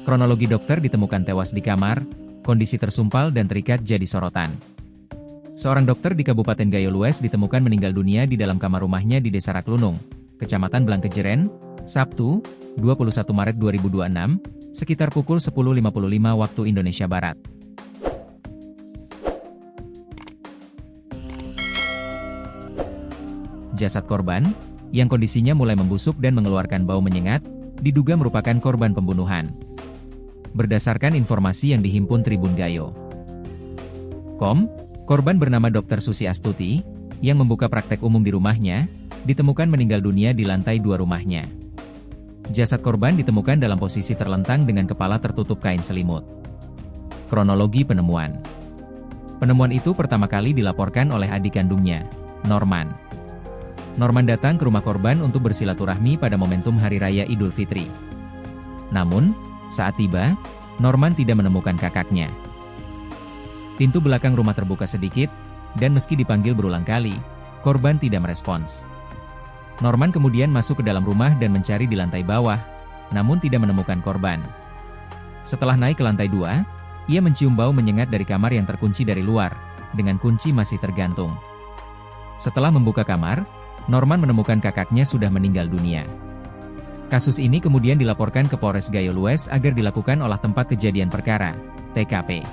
Kronologi dokter ditemukan tewas di kamar, kondisi tersumpal dan terikat jadi sorotan. Seorang dokter di Kabupaten Gayo Lues ditemukan meninggal dunia di dalam kamar rumahnya di Desa Raklunung, Kecamatan Blangkejeren, Sabtu, 21 Maret 2026, sekitar pukul 10.55 waktu Indonesia Barat. Jasad korban, yang kondisinya mulai membusuk dan mengeluarkan bau menyengat, diduga merupakan korban pembunuhan. Berdasarkan informasi yang dihimpun Tribun Gayo. Korban bernama Dr. Susi Astuti, yang membuka praktek umum di rumahnya, ditemukan meninggal dunia di lantai 2 rumahnya. Jasad korban ditemukan dalam posisi terlentang dengan kepala tertutup kain selimut. Kronologi penemuan. Penemuan itu pertama kali dilaporkan oleh adik kandungnya, Norman. Norman datang ke rumah korban untuk bersilaturahmi pada momentum Hari Raya Idul Fitri. Namun, saat tiba, Norman tidak menemukan kakaknya. Pintu belakang rumah terbuka sedikit, dan meski dipanggil berulang kali, korban tidak merespons. Norman kemudian masuk ke dalam rumah dan mencari di lantai bawah, namun tidak menemukan korban. Setelah naik ke lantai 2, ia mencium bau menyengat dari kamar yang terkunci dari luar, dengan kunci masih tergantung. Setelah membuka kamar, Norman menemukan kakaknya sudah meninggal dunia. Kasus ini kemudian dilaporkan ke Polres Gayo Lues agar dilakukan olah tempat kejadian perkara, TKP.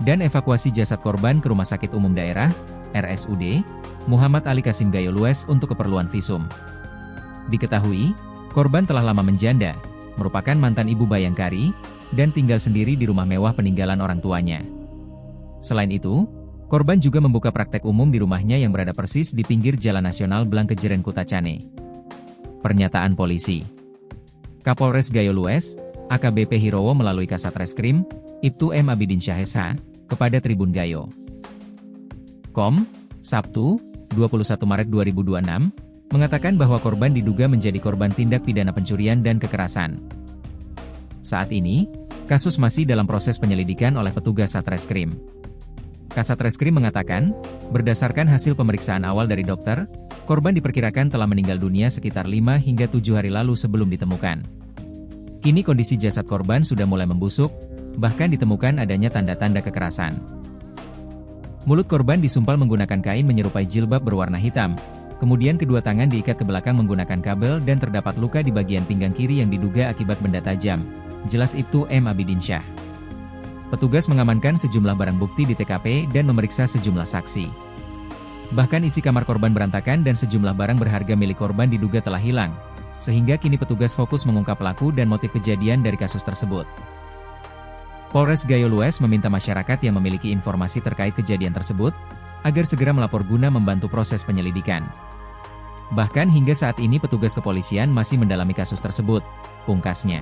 Dan evakuasi jasad korban ke Rumah Sakit Umum Daerah, RSUD, Muhammad Ali Kasim Gayo Lues untuk keperluan visum. Diketahui, korban telah lama menjanda, merupakan mantan ibu bayangkari, dan tinggal sendiri di rumah mewah peninggalan orang tuanya. Selain itu, korban juga membuka praktek umum di rumahnya yang berada persis di pinggir Jalan Nasional Blangkejeren Kutacane. Pernyataan polisi. Kapolres Gayo Lues, AKBP Hirowo melalui Kasat Reskrim, Ibtu M. Abidin Syahesa, kepada Tribun Gayo. Sabtu, 21 Maret 2026, mengatakan bahwa korban diduga menjadi korban tindak pidana pencurian dan kekerasan. Saat ini, kasus masih dalam proses penyelidikan oleh petugas Satreskrim. Kasat Reskrim mengatakan, berdasarkan hasil pemeriksaan awal dari dokter, korban diperkirakan telah meninggal dunia sekitar 5 hingga 7 hari lalu sebelum ditemukan. Kini kondisi jasad korban sudah mulai membusuk, bahkan ditemukan adanya tanda-tanda kekerasan. Mulut korban disumpal menggunakan kain menyerupai jilbab berwarna hitam, kemudian kedua tangan diikat ke belakang menggunakan kabel dan terdapat luka di bagian pinggang kiri yang diduga akibat benda tajam, jelas Ibtu M. Abidin Syah. Petugas mengamankan sejumlah barang bukti di TKP dan memeriksa sejumlah saksi. Bahkan isi kamar korban berantakan dan sejumlah barang berharga milik korban diduga telah hilang, sehingga kini petugas fokus mengungkap pelaku dan motif kejadian dari kasus tersebut. Polres Gayo Lues meminta masyarakat yang memiliki informasi terkait kejadian tersebut, agar segera melapor guna membantu proses penyelidikan. Bahkan hingga saat ini petugas kepolisian masih mendalami kasus tersebut, pungkasnya.